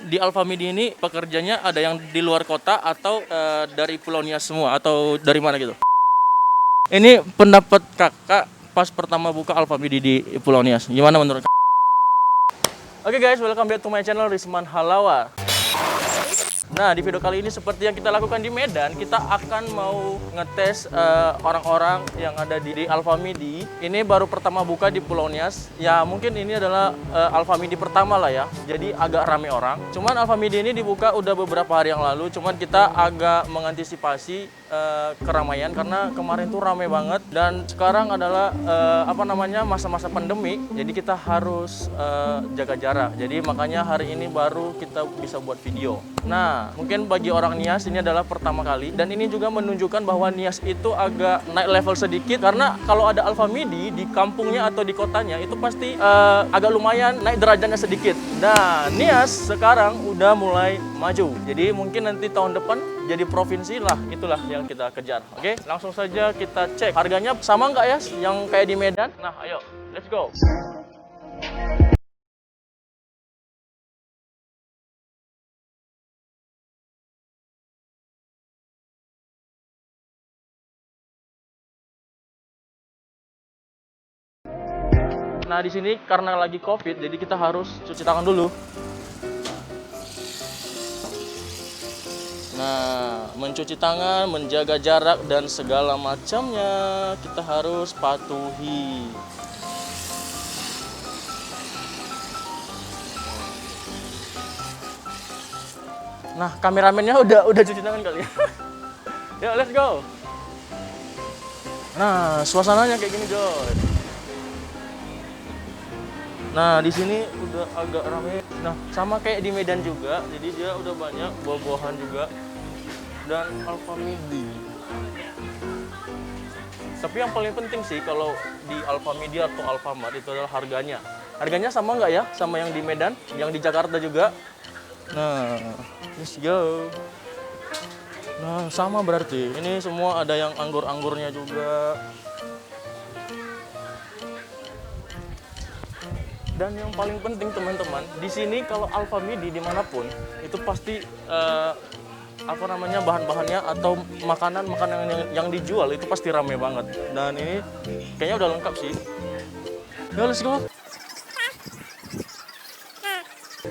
di Alfamidi ini pekerjanya ada yang di luar kota atau dari Pulau Nias semua atau dari mana gitu? Ini pendapat kakak pas pertama buka Alfamidi di Pulau Nias, gimana menurut kakak? Oke guys, welcome back to my channel Risman Halawa. Nah, di video kali ini seperti yang kita lakukan di Medan, kita akan mau ngetes orang-orang yang ada di Alfamidi. Ini baru pertama buka di Pulau Nias. Ya, mungkin ini adalah Alfamidi pertama lah ya. Jadi agak rame orang. Cuman Alfamidi ini dibuka udah beberapa hari yang lalu. Cuman kita agak mengantisipasi keramaian karena kemarin tuh rame banget. Dan sekarang adalah masa-masa pandemi. Jadi kita harus jaga jarak. Jadi makanya hari ini baru kita bisa buat video. Nah, mungkin bagi orang Nias ini adalah pertama kali dan ini juga menunjukkan bahwa Nias itu agak naik level sedikit karena kalau ada Alfamidi di kampungnya atau di kotanya itu pasti agak lumayan naik derajatnya sedikit. Nah, Nias sekarang udah mulai maju. Jadi mungkin nanti tahun depan jadi provinsi lah, itulah yang kita kejar. Oke, langsung saja kita cek harganya sama nggak ya yang kayak di Medan. Nah, ayo, let's go. Nah, di sini karena lagi Covid, jadi kita harus cuci tangan dulu. Nah, mencuci tangan, menjaga jarak, dan segala macamnya kita harus patuhi. Nah, kameramennya udah cuci tangan kali ya. Yuk, let's go. Nah, suasananya kayak gini, Joy. Nah, di sini udah agak ramai. Nah, sama kayak di Medan juga. Jadi dia udah banyak buah-buahan juga. Dan Alfamidi. Tapi yang paling penting sih kalau di Alfamidi atau Alfamart itu adalah harganya. Harganya sama nggak ya sama yang di Medan, yang di Jakarta juga? Nah, let's go. Nah, sama berarti. Ini semua ada yang anggur-anggurnya juga. Dan yang paling penting teman-teman, di sini kalau Alfamidi dimanapun itu pasti bahan-bahannya atau makanan yang dijual itu pasti rame banget. Dan ini kayaknya udah lengkap sih. Ya, let's go.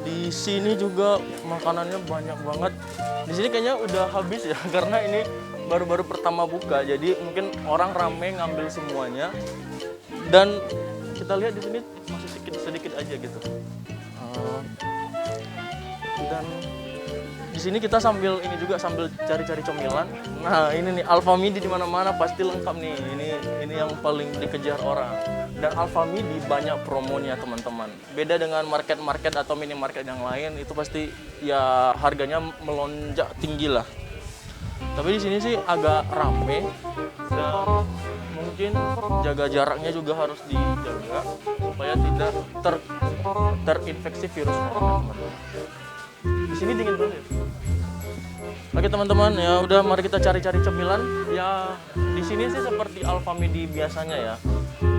Di sini juga makanannya banyak banget. Di sini kayaknya udah habis ya karena ini baru-baru pertama buka. Jadi mungkin orang rame ngambil semuanya. Dan kita lihat di sini masih sedikit aja gitu. Dan di sini kita sambil cari-cari cemilan. Nah, ini nih Alfamidi di mana-mana pasti lengkap nih. Ini yang paling dikejar orang. Dan Alfamidi banyak promonya, teman-teman. Beda dengan market-market atau minimarket yang lain, itu pasti ya harganya melonjak tinggi lah. Tapi di sini sih agak rame dan mungkin jaga jaraknya juga harus dijaga supaya tidak terinfeksi virus corona, teman-teman. Di sini dingin banget. Oke teman-teman, ya udah mari kita cari-cari cemilan. Ya di sini sih seperti Alfamidi biasanya ya.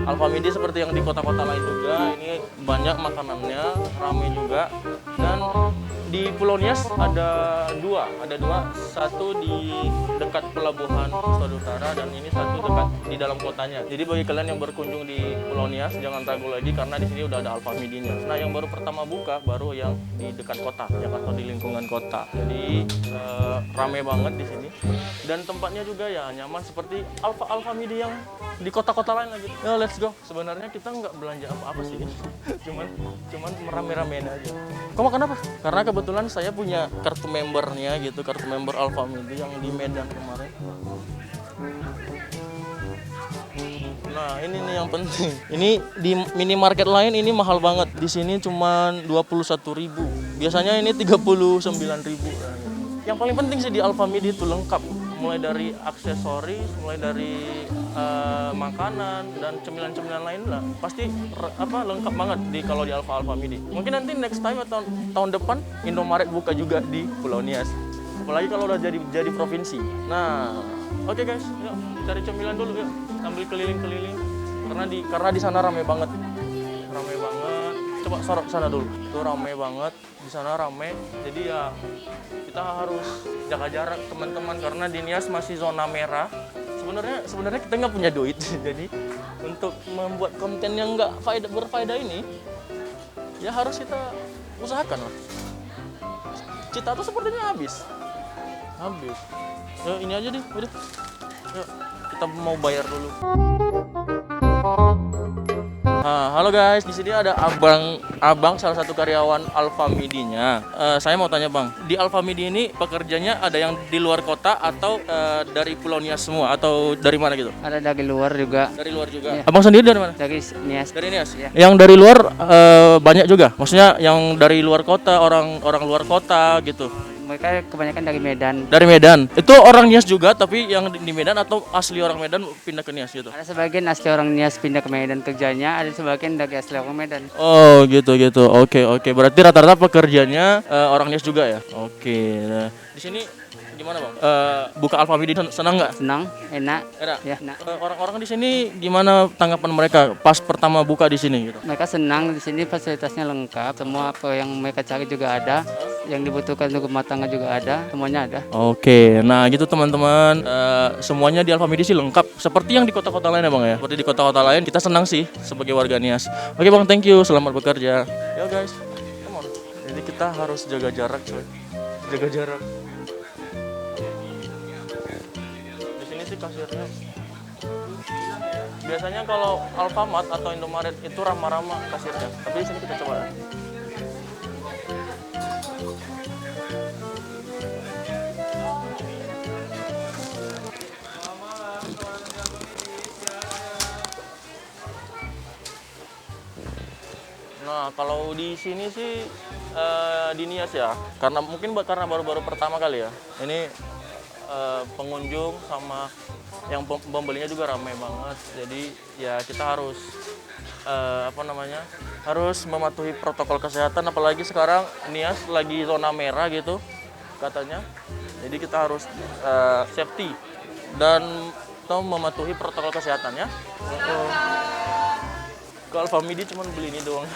Alfamidi seperti yang di kota-kota lain juga. Ini banyak makanannya, ramai juga. Dan di Pulau Nias ada dua, satu di dekat pelabuhan Todo Utara dan ini satu dekat di dalam kotanya. Jadi bagi kalian yang berkunjung di Pulau Nias jangan ragu lagi karena di sini udah ada Alfamidinya. Nah, yang baru pertama buka baru yang di dekat kota, Jakarta di lingkungan kota. Jadi rame banget di sini dan tempatnya juga ya nyaman seperti Alfamidi yang di kota-kota lain lagi. Ya, let's go. Sebenarnya kita nggak belanja apa-apa sih, cuman merame-ramein aja. Kamu kenapa? Karena kebetulan saya punya kartu membernya gitu, kartu member Alfamidi yang di Medan kemarin. Nah, ini nih yang penting. Ini di minimarket lain ini mahal banget. Di sini cuman 21.000. Biasanya ini 39.000. Yang paling penting sih di Alfamidi itu lengkap. Mulai dari aksesoris, mulai dari makanan dan cemilan-cemilan lain lah. Pasti lengkap banget kalau di Alfamidi. Mungkin nanti next time atau tahun depan Indomaret buka juga di Pulau Nias. Apalagi kalau udah jadi provinsi. Nah, oke guys, yuk cari cemilan dulu yuk. Sambil keliling-keliling karena di sana rame banget. coba sorot sana dulu. Itu rame banget, di sana rame. Jadi ya kita harus jaga jarak teman-teman karena di Nias masih zona merah. Sebenarnya kita nggak punya duit, jadi untuk membuat konten yang nggak berfaedah ini, ya harus kita usahakan lah. Cita tuh sepertinya habis. Ya ini aja deh, udah. Yuk, kita mau bayar dulu. Nah, halo guys, di sini ada abang salah satu karyawan Alfamidi-nya. Saya mau tanya bang, di Alfamidi ini pekerjanya ada yang di luar kota atau dari Pulau Nias semua atau dari mana gitu? Ada dari luar juga. Dari luar juga. Iya. Abang sendiri dari mana? Dari Nias. Dari Nias. Iya. Yang dari luar banyak juga. Maksudnya yang dari luar kota, orang luar kota gitu. Mereka kebanyakan dari Medan. Dari Medan. Itu orang Nias juga tapi yang di Medan atau asli orang Medan pindah ke Nias gitu? Ada sebagian asli orang Nias pindah ke Medan kerjanya, ada sebagian dari asli orang Medan. Oh gitu. Oke. Berarti rata-rata pekerjanya orang Nias juga ya? Oke. Nah, di sini gimana bang? Buka Alfamidi senang nggak? Senang, enak. Enak. Ya, enak. Orang-orang di sini gimana tanggapan mereka pas pertama buka di sini gitu? Mereka senang di sini, fasilitasnya lengkap, semua apa yang mereka cari juga ada, yang dibutuhkan untuk rumah tangga juga ada, semuanya ada. Oke, nah gitu teman-teman, semuanya di Alfamidi sih lengkap seperti yang di kota-kota lain ya bang ya. Seperti di kota-kota lain kita senang sih sebagai warga Nias. Oke bang, thank you, selamat bekerja. Yo guys, come on. Jadi kita harus jaga jarak coy, jaga jarak. Di sini sih kasirnya. Biasanya kalau Alfamart atau Indomaret itu ramah-ramah kasirnya, tapi di sini kita coba. Nah, kalau di sini sih di Nias ya, karena mungkin karena baru-baru pertama kali ya. Ini pengunjung sama yang pembelinya juga ramai banget. Jadi ya kita harus harus mematuhi protokol kesehatan. Apalagi sekarang Nias lagi zona merah gitu katanya. Jadi kita harus safety dan mematuhi protokol kesehatan ya. Ke Alfamidi cuma beli ini doang.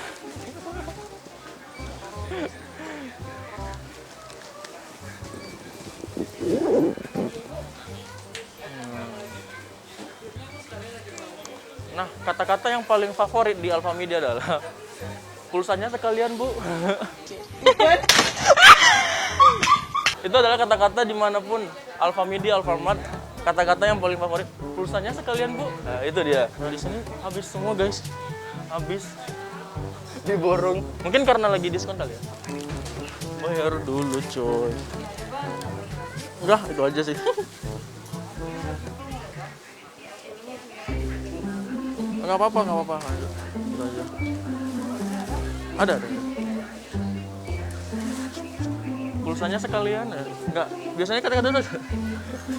Nah, kata-kata yang paling favorit di Alfamidi adalah pulsanya sekalian bu. Itu adalah kata-kata dimanapun Alfamidi, Alfamart, kata-kata yang paling favorit pulsanya sekalian bu. Nah itu dia. Nah di sini habis semua guys, habis diborong. Mungkin karena lagi diskon kali ya. Bayar dulu coy. Enggak, itu aja sih. Nggak apa-apa. Itu aja. Ada. Pulsanya sekalian ya? Enggak, biasanya kata-kata itu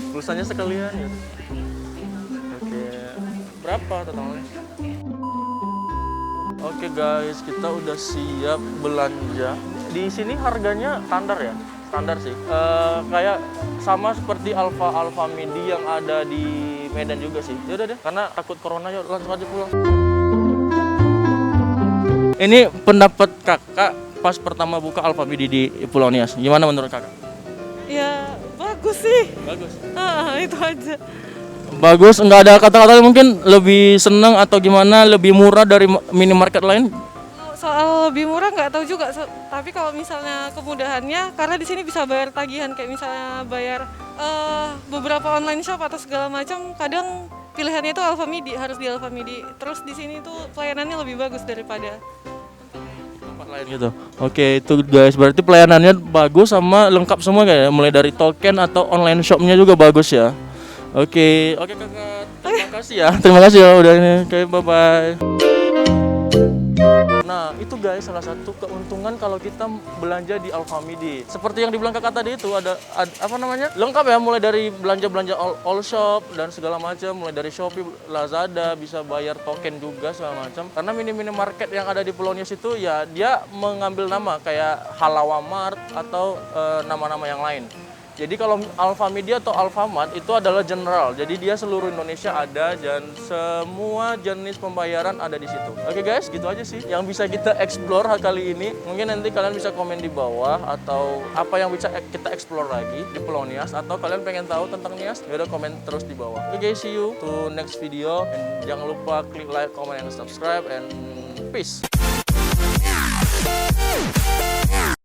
pulsanya sekalian ya. Oke, berapa totalnya? Oke guys, kita udah siap belanja. Di sini harganya standar ya? Standar sih. Kayak sama seperti Alfamidi yang ada di Medan juga sih. Ya udah deh, karena takut corona yuk langsung aja pulang. Ini pendapat kakak pas pertama buka Alfamidi di Pulau Nias, gimana menurut kakak? Ya bagus sih. Bagus. Itu aja. Bagus, nggak ada kata-kata mungkin lebih seneng atau gimana, lebih murah dari minimarket lain? Soal lebih murah nggak tahu juga. Tapi kalau misalnya kemudahannya, karena di sini bisa bayar tagihan kayak misalnya bayar beberapa online shop atau segala macam. Kadang pilihannya itu Alfamidi, harus di Alfamidi. Terus di sini tuh pelayanannya lebih bagus daripada lain gitu. Oke, itu guys, berarti pelayanannya bagus sama lengkap semua kayak mulai dari token atau online shopnya juga bagus ya. Oke kakak, terima kasih ya udah ini. Oke, bye bye. Nah itu guys salah satu keuntungan kalau kita belanja di Alfamidi. Seperti yang dibilang kakak tadi itu ada apa namanya, lengkap ya, mulai dari belanja all shop dan segala macam, mulai dari Shopee, Lazada, bisa bayar token juga segala macam. Karena minimarket yang ada di Pulau Nias itu ya dia mengambil nama kayak Halawamart atau nama-nama yang lain. Jadi kalau Alfamidi atau Alfamart itu adalah general. Jadi dia seluruh Indonesia ada dan semua jenis pembayaran ada di situ. Oke guys, gitu aja sih yang bisa kita explore kali ini. Mungkin nanti kalian bisa komen di bawah atau apa yang bisa kita explore lagi di Pulau Nias, atau kalian pengen tahu tentang Nias, ya udah komen terus di bawah. Oke guys, see you to next video, and jangan lupa klik like, comment, and subscribe, and peace.